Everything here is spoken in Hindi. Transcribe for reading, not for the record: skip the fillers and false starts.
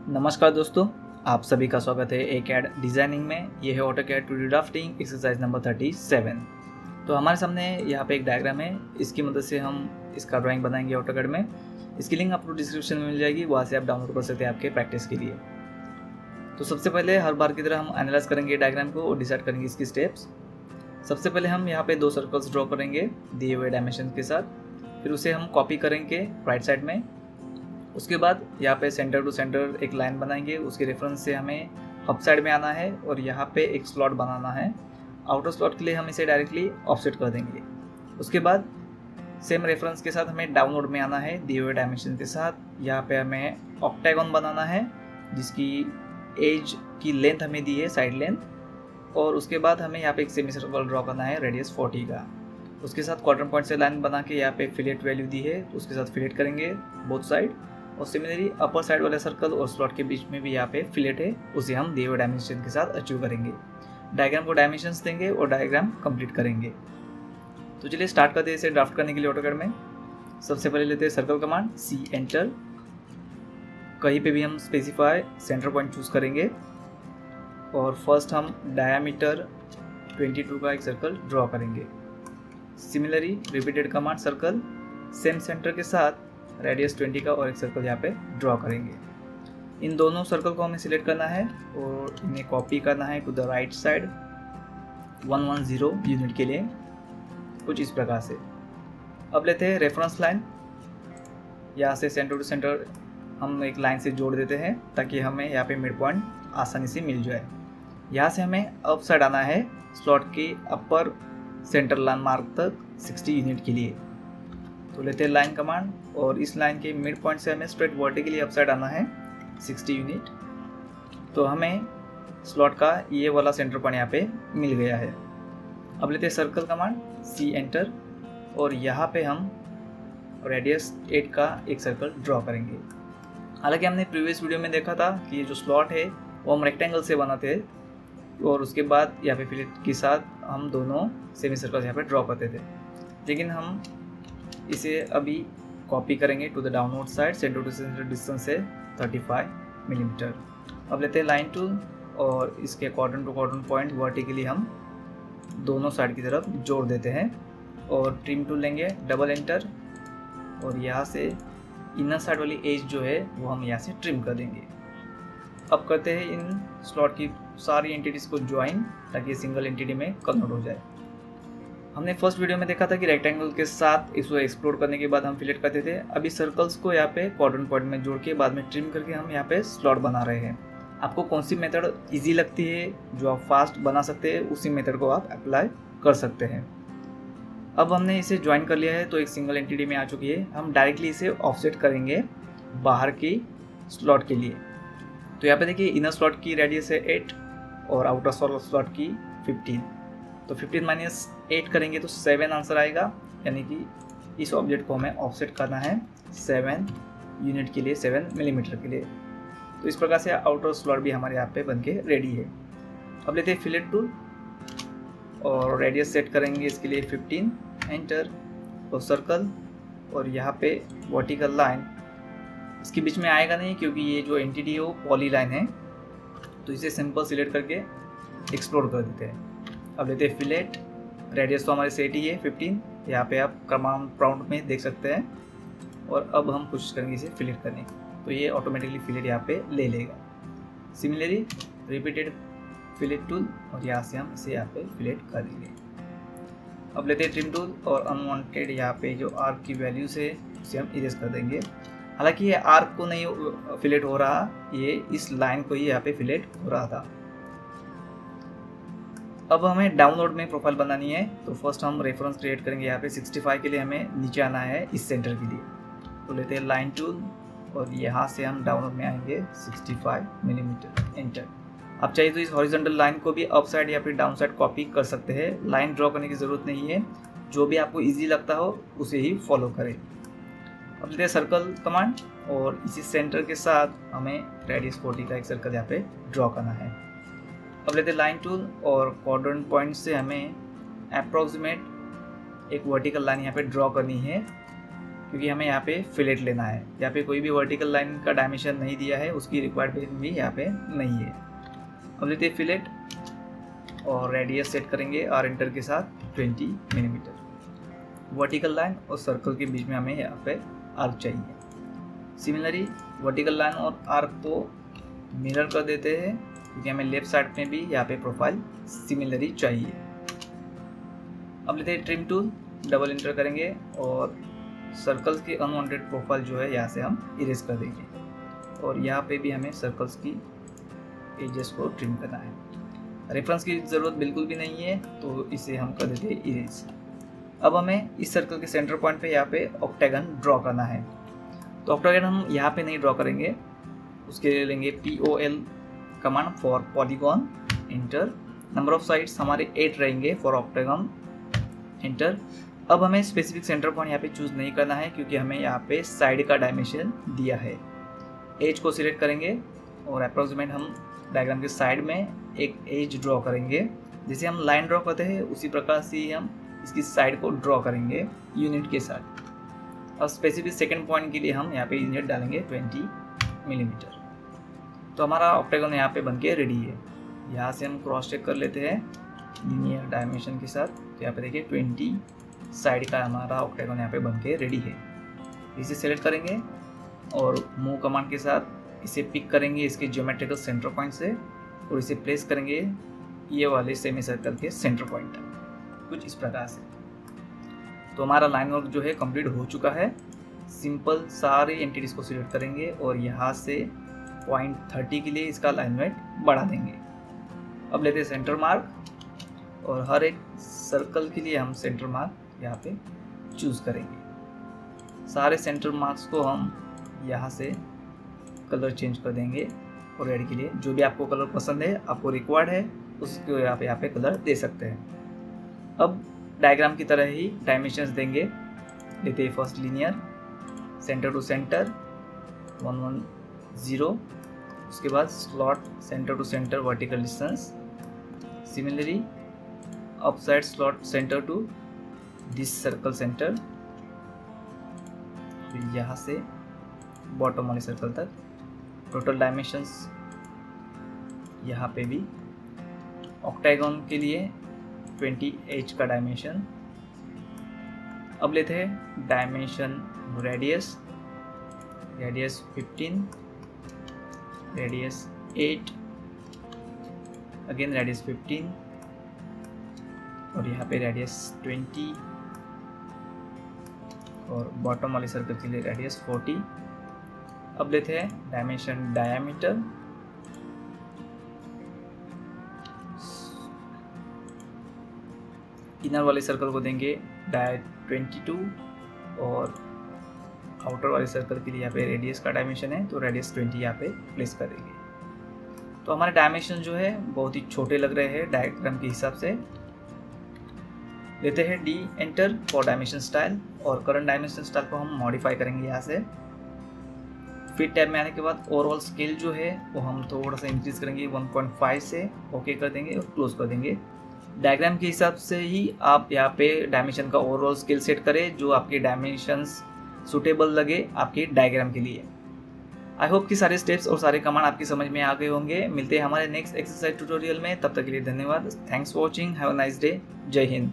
नमस्कार दोस्तों, आप सभी का स्वागत है AutoCAD डिज़ाइनिंग में। ये है AutoCAD 2D drafting exercise number 37। तो हमारे सामने यहाँ पे एक डायग्राम है। इसकी मदद से हम इसका ड्राइंग बनाएंगे AutoCAD में। इसकी लिंक आपको डिस्क्रिप्शन में मिल जाएगी, वहाँ से आप डाउनलोड कर सकते हैं आपके प्रैक्टिस के लिए। तो सबसे पहले हर बार की तरह हम एनालाइज करेंगे डायग्राम को और डिसाइड करेंगे इसकी स्टेप्स। सबसे पहले हम यहाँ पे 2 सर्कल्स ड्रॉ करेंगे दिए हुए डायमेंशन के साथ। फिर उसे हम कॉपी करेंगे राइट साइड में। उसके बाद यहाँ पे सेंटर टू सेंटर एक लाइन बनाएंगे। उसके रेफरेंस से हमें अप साइड में आना है और यहाँ पे एक स्लॉट बनाना है। आउटर स्लॉट के लिए हम इसे डायरेक्टली ऑफसेट कर देंगे। उसके बाद सेम रेफरेंस के साथ हमें डाउनवर्ड में आना है दिए हुए डायमेंशन के साथ। यहाँ पे हमें ऑक्टागन बनाना है जिसकी एज की लेंथ हमें दी है, साइड लेंथ। और उसके बाद हमें यहाँ पे एक सेमी सर्कल ड्रॉ करना है रेडियस 40 का। उसके साथ क्वार्टर पॉइंट से लाइन बना के यहाँ पे फिलेट वैल्यू दी है, तो उसके साथ फिलेट करेंगे बोथ साइड। और सिमिलरली अपर साइड वाले सर्कल और स्लॉट के बीच में भी यहाँ पे फिलेट है, उसे हम दिए हुए डायमेंशन के साथ अचीव करेंगे। डायग्राम को डायमेंशंस देंगे और डायग्राम कंप्लीट करेंगे। तो चलिए स्टार्ट करते हैं इसे ड्राफ्ट करने के लिए AutoCAD में। सबसे पहले लेते हैं सर्कल कमांड, C एंटर। कहीं पे भी हम स्पेसिफाई सेंटर पॉइंट चूज करेंगे और फर्स्ट हम डायामीटर 22 का एक सर्कल ड्रॉ करेंगे। Similarly repeated command circle same centre के साथ रेडियस 20 का और एक सर्कल यहाँ पे ड्रॉ करेंगे। इन दोनों सर्कल को हमें सिलेक्ट करना है और इन्हें कॉपी करना है to the right side 110 unit के लिए, कुछ इस प्रकार से। अब लेते हैं रेफरेंस लाइन। यहाँ से सेंटर टू सेंटर हम एक लाइन से जोड़ देते हैं ताकि हमें यहाँ पे मिड पॉइंट आसानी से मिल जाए। यहाँ से हमें अप साइड आना है स्लॉट के अपर सेंटर लाइन मार्क तक 60 यूनिट के लिए। तो लेते हैं लाइन कमांड और इस लाइन के मिड पॉइंट से हमें स्ट्रेट वर्टिकली अप साइड आना है 60 यूनिट। तो हमें स्लॉट का ये वाला सेंटर पॉइंट यहाँ पे मिल गया है। अब लेते हैं सर्कल कमांड, C एंटर। और यहाँ पे हम रेडियस 8 का एक सर्कल ड्रॉ करेंगे। हालांकि हमने प्रीवियस वीडियो में देखा था कि ये जो स्लॉट है वो हम रेक्टेंगल से बनाते हैं और उसके बाद यहाँ पे फिलेट के साथ हम दोनों सेमी सर्कल यहाँ पे ड्रॉ करते थे। लेकिन हम इसे अभी कॉपी करेंगे to the downward side, centre to centre distance से 35 मिलीमीटर। अब लेते हैं लाइन टूल और इसके कॉर्डन टू कॉर्डन पॉइंट वर्टिकली हम दोनों साइड की तरफ जोड़ देते हैं। और ट्रिम टूल लेंगे, डबल एंटर। और यहाँ से इनर साइड वाली एज जो है वो हम यहाँ से ट्रिम कर देंगे। अब करते हैं इन स्लॉट की सारी एंटिटीज़ को ज्वाइन ताकि सिंगल एंटिटी में कन्वर्ट हो जाए। हमने फर्स्ट वीडियो में देखा था कि रेक्टेंगल के साथ इसको एक्सप्लोर करने के बाद हम फिलेट करते थे। अभी सर्कल्स को यहाँ पे क्वाड्रेंट पॉइंट में जोड़ के बाद में ट्रिम करके हम यहाँ पे स्लॉट बना रहे हैं। आपको कौन सी मेथड इजी लगती है, जो आप फास्ट बना सकते हैं, उसी मेथड को आप अप्लाई कर सकते हैं। अब हमने इसे ज्वाइन कर लिया है तो एक सिंगल एंटिटी में आ चुकी है। हम डायरेक्टली इसे ऑफसेट करेंगे बाहर की स्लॉट के लिए। तो यहाँ पे देखिए इनर स्लॉट की रेडियस है 8 और आउटर स्लॉट की 15। तो 15 माइनस 8 करेंगे तो 7 आंसर आएगा, यानी कि इस ऑब्जेक्ट को हमें ऑफसेट करना है 7 यूनिट के लिए, 7 मिलीमीटर के लिए। तो इस प्रकार से आउटर स्लॉट भी हमारे यहाँ पे बनके रेडी है। अब लेते हैं फिलेट टूल और रेडियस सेट करेंगे इसके लिए 15, एंटर। और सर्कल और यहाँ पे वर्टिकल लाइन इसके बीच में आएगा नहीं क्योंकि ये जो एंटिटी है वो पॉली लाइन है, तो इसे सिंपल सिलेक्ट करके एक्सप्लोर कर देते हैं। अब लेते हैं फिलेट। रेडियस तो हमारे सेट ही है 15, यहाँ पे आप कमांड प्रॉम्प्ट में देख सकते हैं। और अब हम कोशिश करेंगे इसे फिलेट करने की, तो ये ऑटोमेटिकली फिलेट यहाँ पे ले लेगा। सिमिलरली रिपीटेड फिलेट टूल और यहाँ से हम इसे यहाँ पे फिलेट कर देंगे। अब लेते हैं ट्रिम टूल और अनवांटेड यहाँ पे जो आर्क की वैल्यूज है उसे हम इरेज कर देंगे। हालांकि ये आर्क को नहीं फिलेट हो रहा, ये इस लाइन को ही यहाँ पे फिलेट हो रहा था। अब हमें डाउनलोड में प्रोफाइल बनानी है, तो फर्स्ट हम रेफरेंस क्रिएट करेंगे। यहाँ पे 65 के लिए हमें नीचे आना है इस सेंटर के लिए। तो लेते हैं लाइन टूल और यहाँ से हम डाउनलोड में आएंगे 65 मिलीमीटर, एंटर। आप चाहिए तो इस हॉरिजॉन्टल लाइन को भी अप साइड या फिर डाउन साइड कॉपी कर सकते हैं। लाइन ड्रॉ करने की ज़रूरत नहीं है, जो भी आपको ईजी लगता हो उसे ही फॉलो करें। अब लेते हैं सर्कल कमांड और इसी सेंटर के साथ हमें रेडियस 40 का एक सर्कल यहाँ पे ड्रॉ करना है। अब लेते हैं लाइन टूल और क्वाड्रेंट पॉइंट से हमें अप्रॉक्सीमेट एक वर्टिकल लाइन यहाँ पे ड्रॉ करनी है क्योंकि हमें यहाँ पे फिलेट लेना है। यहाँ पे कोई भी वर्टिकल लाइन का डायमेंशन नहीं दिया है, उसकी रिक्वायर्ड भी यहाँ पे नहीं है। अब लेते हैं फिलेट और रेडियस सेट करेंगे आर एंटर के साथ 20 मिलीमीटर। वर्टिकल लाइन और सर्कल के बीच में हमें यहाँ पे आर्क चाहिए। सिमिलरली वर्टिकल लाइन और आर्क को मिरर कर देते हैं, क्योंकि हमें लेफ्ट साइड में भी यहाँ पे प्रोफाइल सिमिलरली चाहिए। अब लेते हैं ट्रिम टूल, डबल इंटर करेंगे और सर्कल्स की अनवांटेड प्रोफाइल जो है यहाँ से हम इरेज कर देंगे। और यहाँ पे भी हमें सर्कल्स की एजेस को ट्रिम करना है। रेफरेंस की ज़रूरत बिल्कुल भी नहीं है, तो इसे हम कर देते हैं इरेज। अब हमें इस सर्कल के सेंटर पॉइंट पे यहाँ पे ऑक्टागन ड्रॉ करना है। तो ऑक्टागन हम यहाँ पे नहीं ड्रॉ करेंगे, उसके लिए लेंगे POL command for polygon, inter. Number of sides हमारे 8 रहेंगे फॉर ऑक्टागन, इंटर। अब हमें स्पेसिफिक सेंटर पॉइंट यहाँ पे चूज़ नहीं करना है, क्योंकि हमें यहाँ पे साइड का डायमेंशन दिया है। एज को सिलेक्ट करेंगे और अप्रोक्सीमेट हम डायग्राम के साइड में एक एज ड्रॉ करेंगे। जैसे हम लाइन ड्रॉ करते हैं उसी प्रकार से ही हम इसकी साइड को ड्रॉ करेंगे यूनिट के साथ। और स्पेसिफिक सेकंड पॉइंट के लिए हम यहाँ पे यूनिट डालेंगे 20 मिलीमीटर। तो हमारा ऑक्टागन यहाँ पे बनके रेडी है। यहाँ से हम क्रॉस चेक कर लेते हैं लीनियर डायमेंशन के साथ। तो यहाँ पे देखिए 20 साइड का हमारा ऑक्टागन यहाँ पे बनके रेडी है। इसे सेलेक्ट करेंगे और मूव कमांड के साथ इसे पिक करेंगे इसके ज्योमेट्रिकल सेंटर पॉइंट से और इसे प्लेस करेंगे ये वाले सेमी सर्कल के सेंटर पॉइंट तक, कुछ इस प्रकार से। तो हमारा लाइन वर्क जो है कंप्लीट हो चुका है। सिंपल सारे एंटिटीज को सिलेक्ट करेंगे और यहाँ से पॉइंट 30 के लिए इसका अलाइनमेंट बढ़ा देंगे। अब लेते हैं सेंटर मार्क और हर एक सर्कल के लिए हम सेंटर मार्क यहाँ पे चूज़ करेंगे। सारे सेंटर मार्क्स को हम यहाँ से कलर चेंज कर देंगे और रेड के लिए जो भी आपको कलर पसंद है, आपको रिक्वायर्ड है, उसको यहाँ पे कलर दे सकते हैं। अब डायग्राम की तरह ही डायमेंशंस देंगे। लेते हैं first linear, centre to centre 110, उसके बाद slot centre to centre vertical distance. Similarly upside slot centre to this circle centre, फिर यहाँ से बॉटम वाले सर्कल तक। टोटल डायमेंशंस यहाँ पे भी ऑक्टागन के लिए 20 का डायमेंशन। अब लेते हैं dimension radius 15, radius 8, again radius 15 और यहाँ पे रेडियस 20 और बॉटम वाले सर्कल के लिए रेडियस 40। अब लेते हैं डायमेंशन डायमीटर, इनर वाले सर्कल को देंगे 22 और आउटर वाले सर्कल के लिए यहाँ पे रेडियस का डायमेंशन है तो रेडियस 20 यहाँ पे प्लेस कर देंगे। तो हमारे डायमेंशन जो है बहुत ही छोटे लग रहे हैं डायग्राम के हिसाब से। लेते हैं D enter for dimension style और करंट डायमेंशन स्टाइल को हम मॉडिफाई करेंगे यहाँ से। फिट टैब में आने के बाद ओवरऑल स्केल जो है वो हम थोड़ा सा इंक्रीज करेंगे 1.5 से, ओके कर देंगे और क्लोज कर देंगे। डायग्राम के हिसाब से ही आप यहाँ पे डायमेंशन का ओवरऑल स्केल सेट करें जो आपके डायमेंशंस सुटेबल लगे आपके डायग्राम के लिए। आई होप कि सारे स्टेप्स और सारे कमांड आपकी समझ में आ गए होंगे। मिलते हैं हमारे नेक्स्ट एक्सरसाइज ट्यूटोरियल में, तब तक के लिए धन्यवाद। Thanks for watching, have a nice day, जय हिंद।